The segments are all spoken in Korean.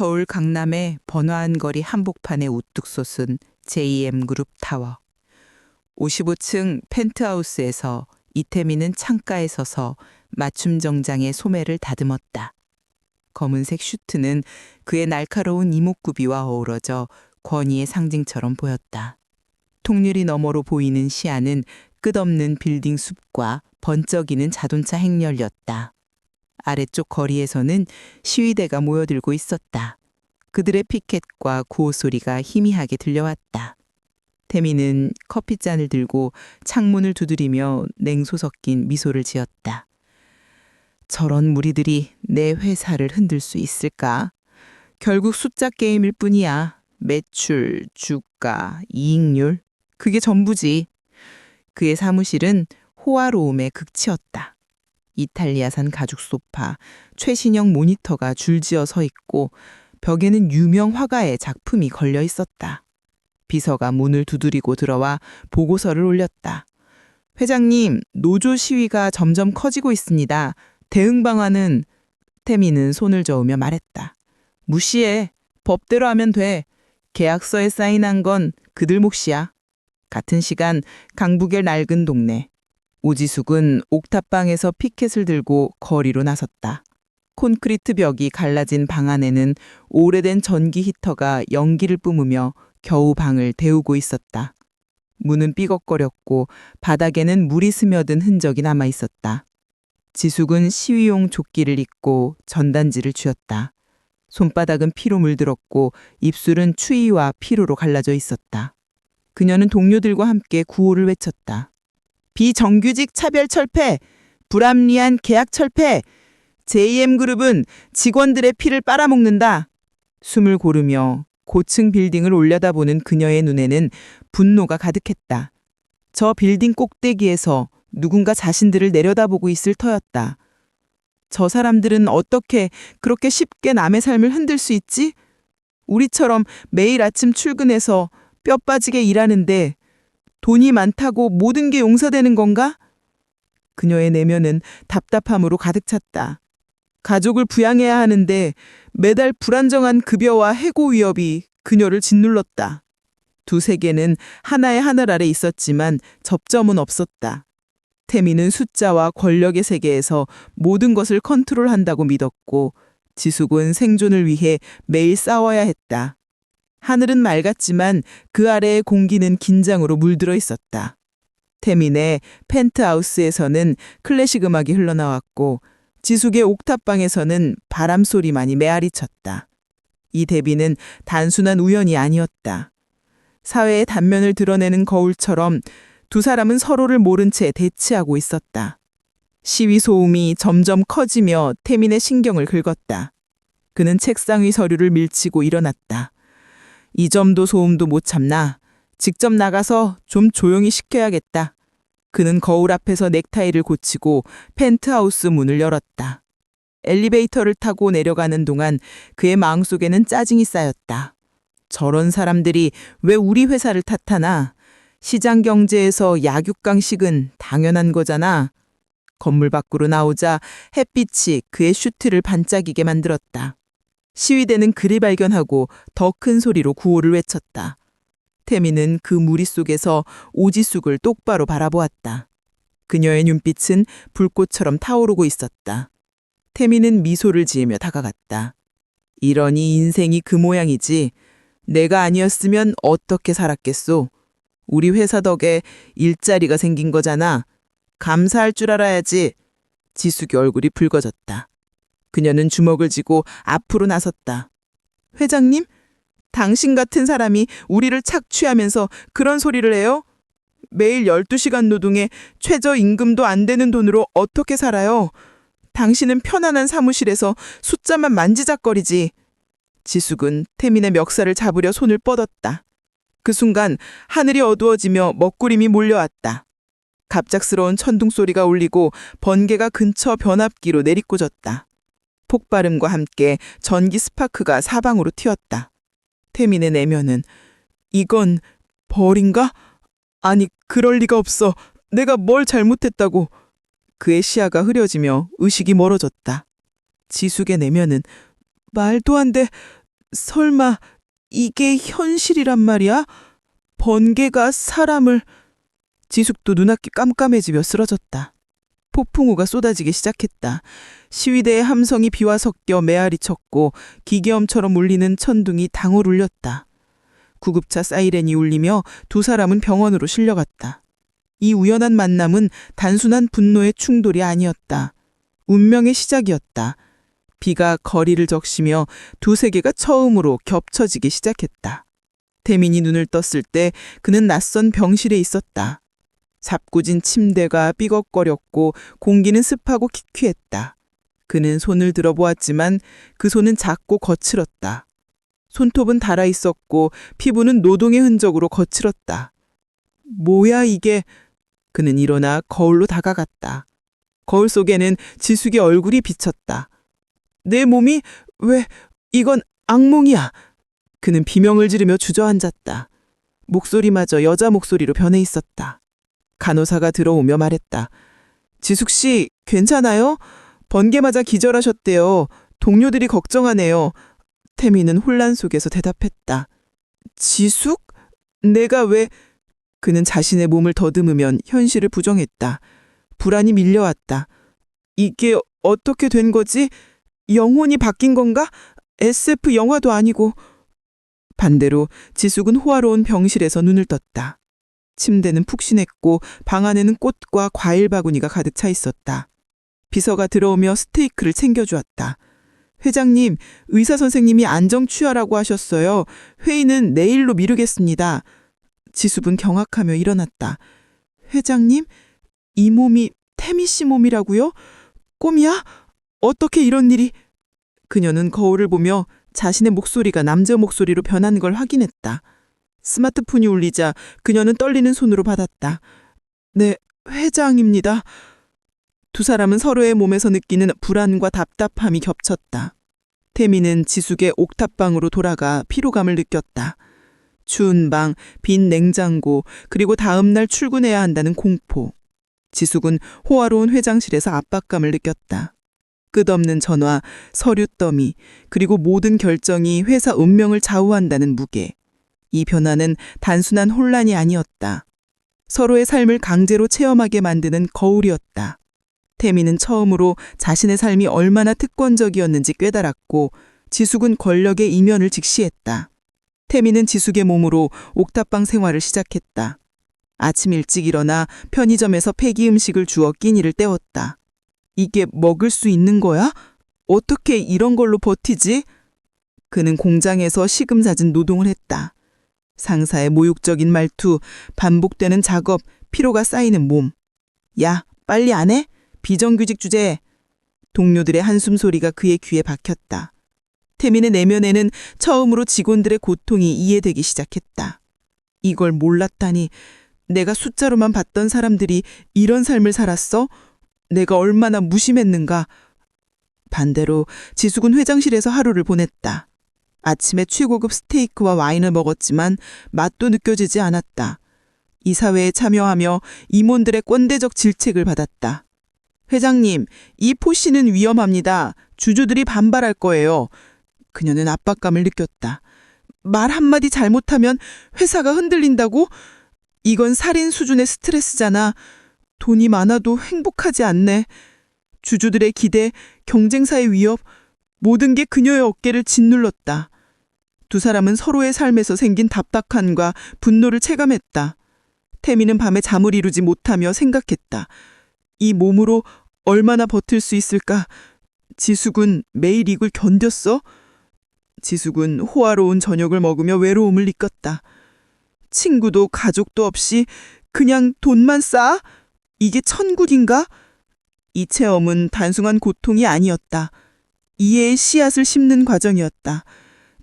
서울 강남의 번화한 거리 한복판에 우뚝 솟은 JM그룹 타워. 55층 펜트하우스에서 이태미는 창가에 서서 맞춤 정장의 소매를 다듬었다. 검은색 슈트는 그의 날카로운 이목구비와 어우러져 권위의 상징처럼 보였다. 통유리 너머로 보이는 시야는 끝없는 빌딩 숲과 번쩍이는 자동차 행렬이었다. 아래쪽 거리에서는 시위대가 모여들고 있었다. 그들의 피켓과 구호 소리가 희미하게 들려왔다. 태미는 커피잔을 들고 창문을 두드리며 냉소 섞인 미소를 지었다. 저런 무리들이 내 회사를 흔들 수 있을까? 결국 숫자 게임일 뿐이야. 매출, 주가, 이익률, 그게 전부지. 그의 사무실은 호화로움의 극치였다. 이탈리아산 가죽 소파, 최신형 모니터가 줄지어 서 있고 벽에는 유명 화가의 작품이 걸려 있었다. 비서가 문을 두드리고 들어와 보고서를 올렸다. 회장님, 노조 시위가 점점 커지고 있습니다. 대응 방안은... 태미는 손을 저으며 말했다. 무시해. 법대로 하면 돼. 계약서에 사인한 건 그들 몫이야. 같은 시간 강북의 낡은 동네. 오지숙은 옥탑방에서 피켓을 들고 거리로 나섰다. 콘크리트 벽이 갈라진 방 안에는 오래된 전기 히터가 연기를 뿜으며 겨우 방을 데우고 있었다. 문은 삐걱거렸고 바닥에는 물이 스며든 흔적이 남아 있었다. 지숙은 시위용 조끼를 입고 전단지를 쥐었다. 손바닥은 피로 물들었고 입술은 추위와 피로로 갈라져 있었다. 그녀는 동료들과 함께 구호를 외쳤다. 비정규직 차별 철폐, 불합리한 계약 철폐, JM그룹은 직원들의 피를 빨아먹는다. 숨을 고르며 고층 빌딩을 올려다보는 그녀의 눈에는 분노가 가득했다. 저 빌딩 꼭대기에서 누군가 자신들을 내려다보고 있을 터였다. 저 사람들은 어떻게 그렇게 쉽게 남의 삶을 흔들 수 있지? 우리처럼 매일 아침 출근해서 뼈 빠지게 일하는데 돈이 많다고 모든 게 용서되는 건가? 그녀의 내면은 답답함으로 가득 찼다. 가족을 부양해야 하는데 매달 불안정한 급여와 해고 위협이 그녀를 짓눌렀다. 두 세계는 하나의 하늘 아래 있었지만 접점은 없었다. 태미는 숫자와 권력의 세계에서 모든 것을 컨트롤한다고 믿었고 지숙은 생존을 위해 매일 싸워야 했다. 하늘은 맑았지만 그 아래의 공기는 긴장으로 물들어 있었다. 태민의 펜트하우스에서는 클래식 음악이 흘러나왔고 지숙의 옥탑방에서는 바람 소리만이 메아리쳤다. 이 대비는 단순한 우연이 아니었다. 사회의 단면을 드러내는 거울처럼 두 사람은 서로를 모른 채 대치하고 있었다. 시위 소음이 점점 커지며 태민의 신경을 긁었다. 그는 책상 위 서류를 밀치고 일어났다. 이 점도 소음도 못 참나. 직접 나가서 좀 조용히 시켜야겠다. 그는 거울 앞에서 넥타이를 고치고 펜트하우스 문을 열었다. 엘리베이터를 타고 내려가는 동안 그의 마음속에는 짜증이 쌓였다. 저런 사람들이 왜 우리 회사를 탓하나? 시장 경제에서 약육강식은 당연한 거잖아. 건물 밖으로 나오자 햇빛이 그의 슈트를 반짝이게 만들었다. 시위대는 그를 발견하고 더 큰 소리로 구호를 외쳤다. 태미는 그 무리 속에서 오지숙을 똑바로 바라보았다. 그녀의 눈빛은 불꽃처럼 타오르고 있었다. 태미는 미소를 지으며 다가갔다. 이러니 인생이 그 모양이지. 내가 아니었으면 어떻게 살았겠소? 우리 회사 덕에 일자리가 생긴 거잖아. 감사할 줄 알아야지. 지숙의 얼굴이 붉어졌다. 그녀는 주먹을 쥐고 앞으로 나섰다. 회장님? 당신 같은 사람이 우리를 착취하면서 그런 소리를 해요? 매일 12시간 노동에 최저임금도 안 되는 돈으로 어떻게 살아요? 당신은 편안한 사무실에서 숫자만 만지작거리지. 지숙은 태민의 멱살을 잡으려 손을 뻗었다. 그 순간 하늘이 어두워지며 먹구름이 몰려왔다. 갑작스러운 천둥 소리가 울리고 번개가 근처 변압기로 내리꽂았다. 폭발음과 함께 전기 스파크가 사방으로 튀었다. 태민의 내면은 이건 벌인가? 아니, 그럴 리가 없어. 내가 뭘 잘못했다고. 그의 시야가 흐려지며 의식이 멀어졌다. 지숙의 내면은 말도 안 돼. 설마 이게 현실이란 말이야? 번개가 사람을... 지숙도 눈앞이 깜깜해지며 쓰러졌다. 폭풍우가 쏟아지기 시작했다. 시위대의 함성이 비와 섞여 메아리 쳤고 기계음처럼 울리는 천둥이 당을 울렸다. 구급차 사이렌이 울리며 두 사람은 병원으로 실려갔다. 이 우연한 만남은 단순한 분노의 충돌이 아니었다. 운명의 시작이었다. 비가 거리를 적시며 두 세계가 처음으로 겹쳐지기 시작했다. 태민이 눈을 떴을 때 그는 낯선 병실에 있었다. 잡고진 침대가 삐걱거렸고 공기는 습하고 키퀴했다. 그는 손을 들어보았지만 그 손은 작고 거칠었다. 손톱은 닳아 있었고 피부는 노동의 흔적으로 거칠었다. 뭐야 이게? 그는 일어나 거울로 다가갔다. 거울 속에는 지숙의 얼굴이 비쳤다. 내 몸이 왜 이건 악몽이야. 그는 비명을 지르며 주저앉았다. 목소리마저 여자 목소리로 변해 있었다. 간호사가 들어오며 말했다. 지숙 씨 괜찮아요? 번개 맞아 기절하셨대요. 동료들이 걱정하네요. 태미는 혼란 속에서 대답했다. 지숙? 내가 왜... 그는 자신의 몸을 더듬으면 현실을 부정했다. 불안이 밀려왔다. 이게 어떻게 된 거지? 영혼이 바뀐 건가? SF 영화도 아니고. 반대로 지숙은 호화로운 병실에서 눈을 떴다. 침대는 푹신했고 방 안에는 꽃과 과일 바구니가 가득 차 있었다. 비서가 들어오며 스테이크를 챙겨주었다. 회장님, 의사 선생님이 안정 취하라고 하셨어요. 회의는 내일로 미루겠습니다. 지숙은 경악하며 일어났다. 회장님? 이 몸이 태미 씨 몸이라고요? 꿈이야? 어떻게 이런 일이... 그녀는 거울을 보며 자신의 목소리가 남자 목소리로 변한 걸 확인했다. 스마트폰이 울리자 그녀는 떨리는 손으로 받았다. 네, 회장입니다. 두 사람은 서로의 몸에서 느끼는 불안과 답답함이 겹쳤다. 태미는 지숙의 옥탑방으로 돌아가 피로감을 느꼈다. 추운 방, 빈 냉장고, 그리고 다음날 출근해야 한다는 공포. 지숙은 호화로운 회장실에서 압박감을 느꼈다. 끝없는 전화, 서류 더미, 그리고 모든 결정이 회사 운명을 좌우한다는 무게. 이 변화는 단순한 혼란이 아니었다. 서로의 삶을 강제로 체험하게 만드는 거울이었다. 태미는 처음으로 자신의 삶이 얼마나 특권적이었는지 깨달았고 지숙은 권력의 이면을 직시했다. 태미는 지숙의 몸으로 옥탑방 생활을 시작했다. 아침 일찍 일어나 편의점에서 폐기 음식을 주워 끼니를 때웠다. 이게 먹을 수 있는 거야? 어떻게 이런 걸로 버티지? 그는 공장에서 시금잦은 노동을 했다. 상사의 모욕적인 말투, 반복되는 작업, 피로가 쌓이는 몸. 야, 빨리 안 해? 비정규직 주제에. 동료들의 한숨 소리가 그의 귀에 박혔다. 태민의 내면에는 처음으로 직원들의 고통이 이해되기 시작했다. 이걸 몰랐다니. 내가 숫자로만 봤던 사람들이 이런 삶을 살았어? 내가 얼마나 무심했는가. 반대로 지숙은 회장실에서 하루를 보냈다. 아침에 최고급 스테이크와 와인을 먹었지만 맛도 느껴지지 않았다. 이사회에 참여하며 임원들의 꼰대적 질책을 받았다. 회장님, 이 포시는 위험합니다. 주주들이 반발할 거예요. 그녀는 압박감을 느꼈다. 말 한마디 잘못하면 회사가 흔들린다고? 이건 살인 수준의 스트레스잖아. 돈이 많아도 행복하지 않네. 주주들의 기대, 경쟁사의 위협, 모든 게 그녀의 어깨를 짓눌렀다. 두 사람은 서로의 삶에서 생긴 답답함과 분노를 체감했다. 태미는 밤에 잠을 이루지 못하며 생각했다. 이 몸으로 얼마나 버틸 수 있을까? 지숙은 매일 이걸 견뎠어? 지숙은 호화로운 저녁을 먹으며 외로움을 느꼈다. 친구도 가족도 없이 그냥 돈만 쌓아? 이게 천국인가? 이 체험은 단순한 고통이 아니었다. 이해의 씨앗을 심는 과정이었다.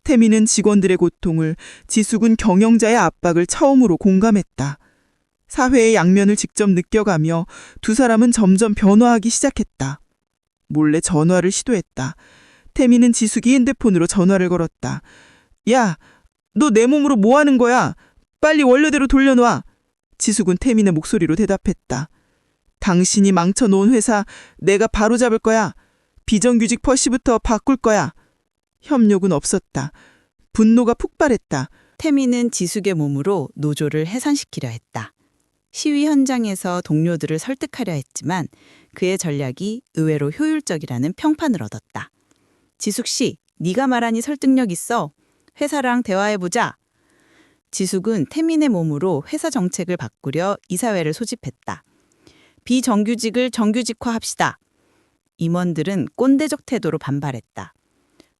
태미는 직원들의 고통을, 지숙은 경영자의 압박을 처음으로 공감했다. 사회의 양면을 직접 느껴가며 두 사람은 점점 변화하기 시작했다. 몰래 전화를 시도했다. 태미는 지숙이 핸드폰으로 전화를 걸었다. 야, 너 내 몸으로 뭐 하는 거야? 빨리 원래대로 돌려놔. 지숙은 태민의 목소리로 대답했다. 당신이 망쳐놓은 회사 내가 바로잡을 거야. 비정규직 퍼시부터 바꿀 거야. 협력은 없었다. 분노가 폭발했다. 태민은 지숙의 몸으로 노조를 해산시키려 했다. 시위 현장에서 동료들을 설득하려 했지만 그의 전략이 의외로 효율적이라는 평판을 얻었다. 지숙 씨, 네가 말하니 설득력 있어. 회사랑 대화해보자. 지숙은 태민의 몸으로 회사 정책을 바꾸려 이사회를 소집했다. 비정규직을 정규직화합시다. 임원들은 꼰대적 태도로 반발했다.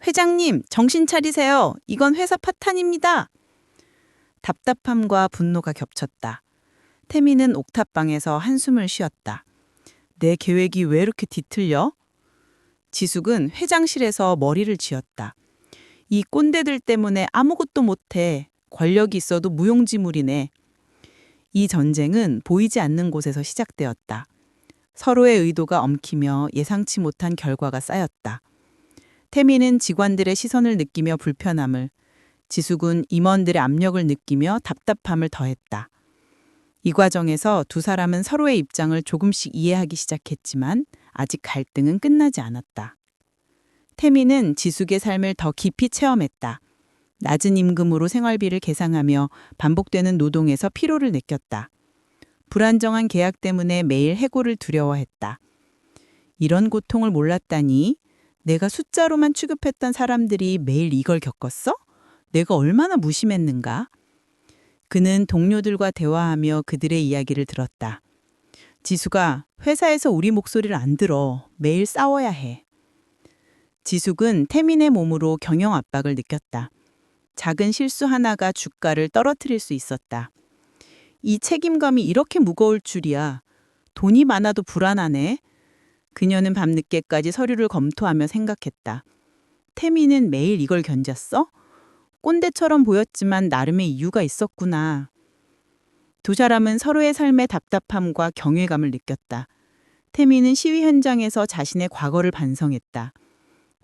회장님, 정신 차리세요. 이건 회사 파탄입니다. 답답함과 분노가 겹쳤다. 태민은 옥탑방에서 한숨을 쉬었다. 내 계획이 왜 이렇게 뒤틀려? 지숙은 회장실에서 머리를 쥐었다. 이 꼰대들 때문에 아무것도 못해. 권력이 있어도 무용지물이네. 이 전쟁은 보이지 않는 곳에서 시작되었다. 서로의 의도가 엉키며 예상치 못한 결과가 쌓였다. 태민은 직원들의 시선을 느끼며 불편함을, 지숙은 임원들의 압력을 느끼며 답답함을 더했다. 이 과정에서 두 사람은 서로의 입장을 조금씩 이해하기 시작했지만 아직 갈등은 끝나지 않았다. 태민은 지숙의 삶을 더 깊이 체험했다. 낮은 임금으로 생활비를 계상하며 반복되는 노동에서 피로를 느꼈다. 불안정한 계약 때문에 매일 해고를 두려워했다. 이런 고통을 몰랐다니, 내가 숫자로만 취급했던 사람들이 매일 이걸 겪었어? 내가 얼마나 무심했는가? 그는 동료들과 대화하며 그들의 이야기를 들었다. 지숙아, 회사에서 우리 목소리를 안 들어. 매일 싸워야 해. 지숙은 태민의 몸으로 경영 압박을 느꼈다. 작은 실수 하나가 주가를 떨어뜨릴 수 있었다. 이 책임감이 이렇게 무거울 줄이야. 돈이 많아도 불안하네. 그녀는 밤늦게까지 서류를 검토하며 생각했다. 태민은 매일 이걸 견뎠어? 꼰대처럼 보였지만 나름의 이유가 있었구나. 두 사람은 서로의 삶의 답답함과 경외감을 느꼈다. 태민은 시위 현장에서 자신의 과거를 반성했다.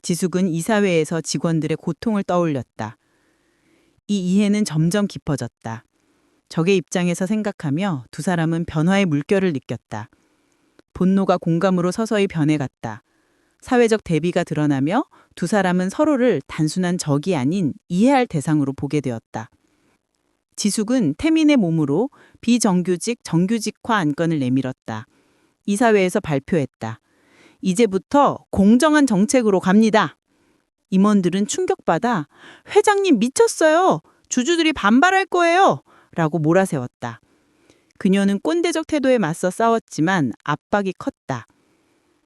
지숙은 이사회에서 직원들의 고통을 떠올렸다. 이 이해는 점점 깊어졌다. 적의 입장에서 생각하며 두 사람은 변화의 물결을 느꼈다. 분노가 공감으로 서서히 변해갔다. 사회적 대비가 드러나며 두 사람은 서로를 단순한 적이 아닌 이해할 대상으로 보게 되었다. 지숙은 태민의 몸으로 비정규직 정규직화 안건을 내밀었다. 이사회에서 발표했다. 이제부터 공정한 정책으로 갑니다. 임원들은 충격받아 회장님 미쳤어요. 주주들이 반발할 거예요. 라고 몰아세웠다. 그녀는 꼰대적 태도에 맞서 싸웠지만 압박이 컸다.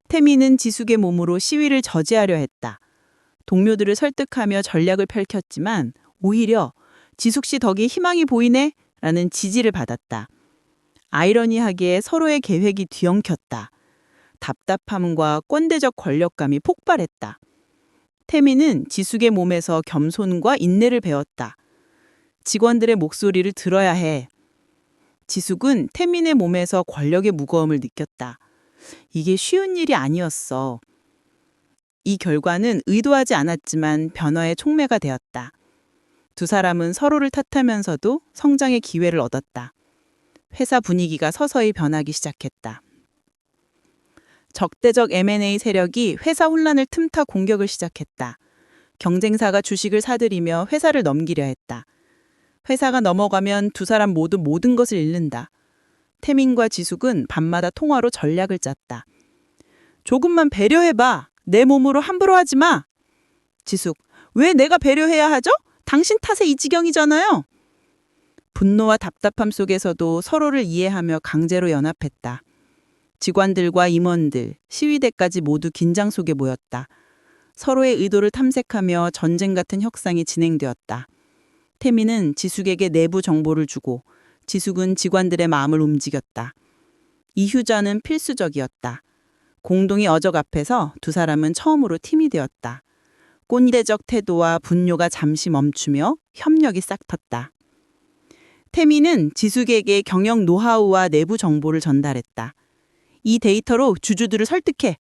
태민은 지숙의 몸으로 시위를 저지하려 했다. 동료들을 설득하며 전략을 펼쳤지만 오히려 지숙 씨 덕에 희망이 보이네? 라는 지지를 받았다. 아이러니하게 서로의 계획이 뒤엉켰다. 답답함과 꼰대적 권력감이 폭발했다. 태민은 지숙의 몸에서 겸손과 인내를 배웠다. 직원들의 목소리를 들어야 해. 지숙은 태민의 몸에서 권력의 무거움을 느꼈다. 이게 쉬운 일이 아니었어. 이 결과는 의도하지 않았지만 변화의 촉매가 되었다. 두 사람은 서로를 탓하면서도 성장의 기회를 얻었다. 회사 분위기가 서서히 변하기 시작했다. 적대적 M&A 세력이 회사 혼란을 틈타 공격을 시작했다. 경쟁사가 주식을 사들이며 회사를 넘기려 했다. 회사가 넘어가면 두 사람 모두 모든 것을 잃는다. 태민과 지숙은 밤마다 통화로 전략을 짰다. 조금만 배려해봐. 내 몸으로 함부로 하지 마. 지숙, 왜 내가 배려해야 하죠? 당신 탓에 이 지경이잖아요. 분노와 답답함 속에서도 서로를 이해하며 강제로 연합했다. 직원들과 임원들, 시위대까지 모두 긴장 속에 모였다. 서로의 의도를 탐색하며 전쟁 같은 협상이 진행되었다. 태민은 지숙에게 내부 정보를 주고 지숙은 직원들의 마음을 움직였다. 이 휴전은 필수적이었다. 공동의 어적 앞에서 두 사람은 처음으로 팀이 되었다. 꼰대적 태도와 분뇨가 잠시 멈추며 협력이 싹텄다. 태민은 지숙에게 경영 노하우와 내부 정보를 전달했다. 이 데이터로 주주들을 설득해.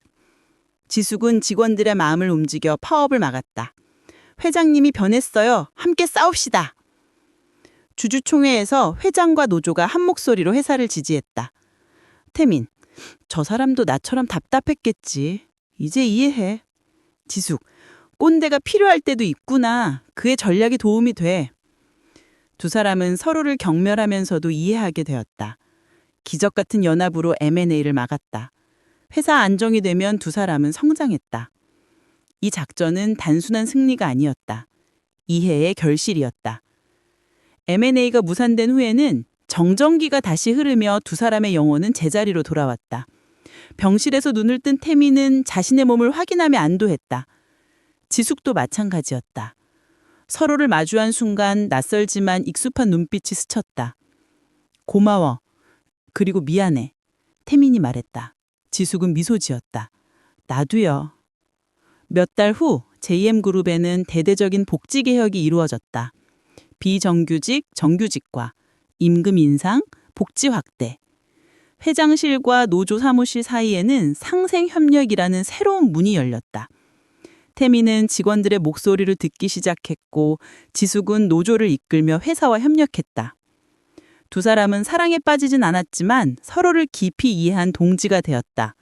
지숙은 직원들의 마음을 움직여 파업을 막았다. 회장님이 변했어요. 함께 싸웁시다. 주주총회에서 회장과 노조가 한 목소리로 회사를 지지했다. 태민, 저 사람도 나처럼 답답했겠지. 이제 이해해. 지숙, 꼰대가 필요할 때도 있구나. 그의 전략이 도움이 돼. 두 사람은 서로를 경멸하면서도 이해하게 되었다. 기적 같은 연합으로 M&A를 막았다. 회사 안정이 되면 두 사람은 성장했다. 이 작전은 단순한 승리가 아니었다. 이해의 결실이었다. M&A가 무산된 후에는 정전기가 다시 흐르며 두 사람의 영혼은 제자리로 돌아왔다. 병실에서 눈을 뜬 태미는 자신의 몸을 확인하며 안도했다. 지숙도 마찬가지였다. 서로를 마주한 순간 낯설지만 익숙한 눈빛이 스쳤다. 고마워. 그리고 미안해. 태민이 말했다. 지숙은 미소 지었다. 나도요. 몇 달 후 JM그룹에는 대대적인 복지 개혁이 이루어졌다. 비정규직, 정규직과 임금 인상, 복지 확대. 회장실과 노조 사무실 사이에는 상생협력이라는 새로운 문이 열렸다. 태미는 직원들의 목소리를 듣기 시작했고 지숙은 노조를 이끌며 회사와 협력했다. 두 사람은 사랑에 빠지진 않았지만 서로를 깊이 이해한 동지가 되었다.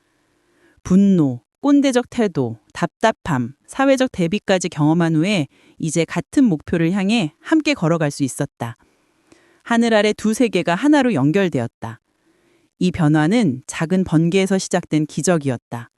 분노, 꼰대적 태도, 답답함, 사회적 대비까지 경험한 후에 이제 같은 목표를 향해 함께 걸어갈 수 있었다. 하늘 아래 두 세계가 하나로 연결되었다. 이 변화는 작은 번개에서 시작된 기적이었다.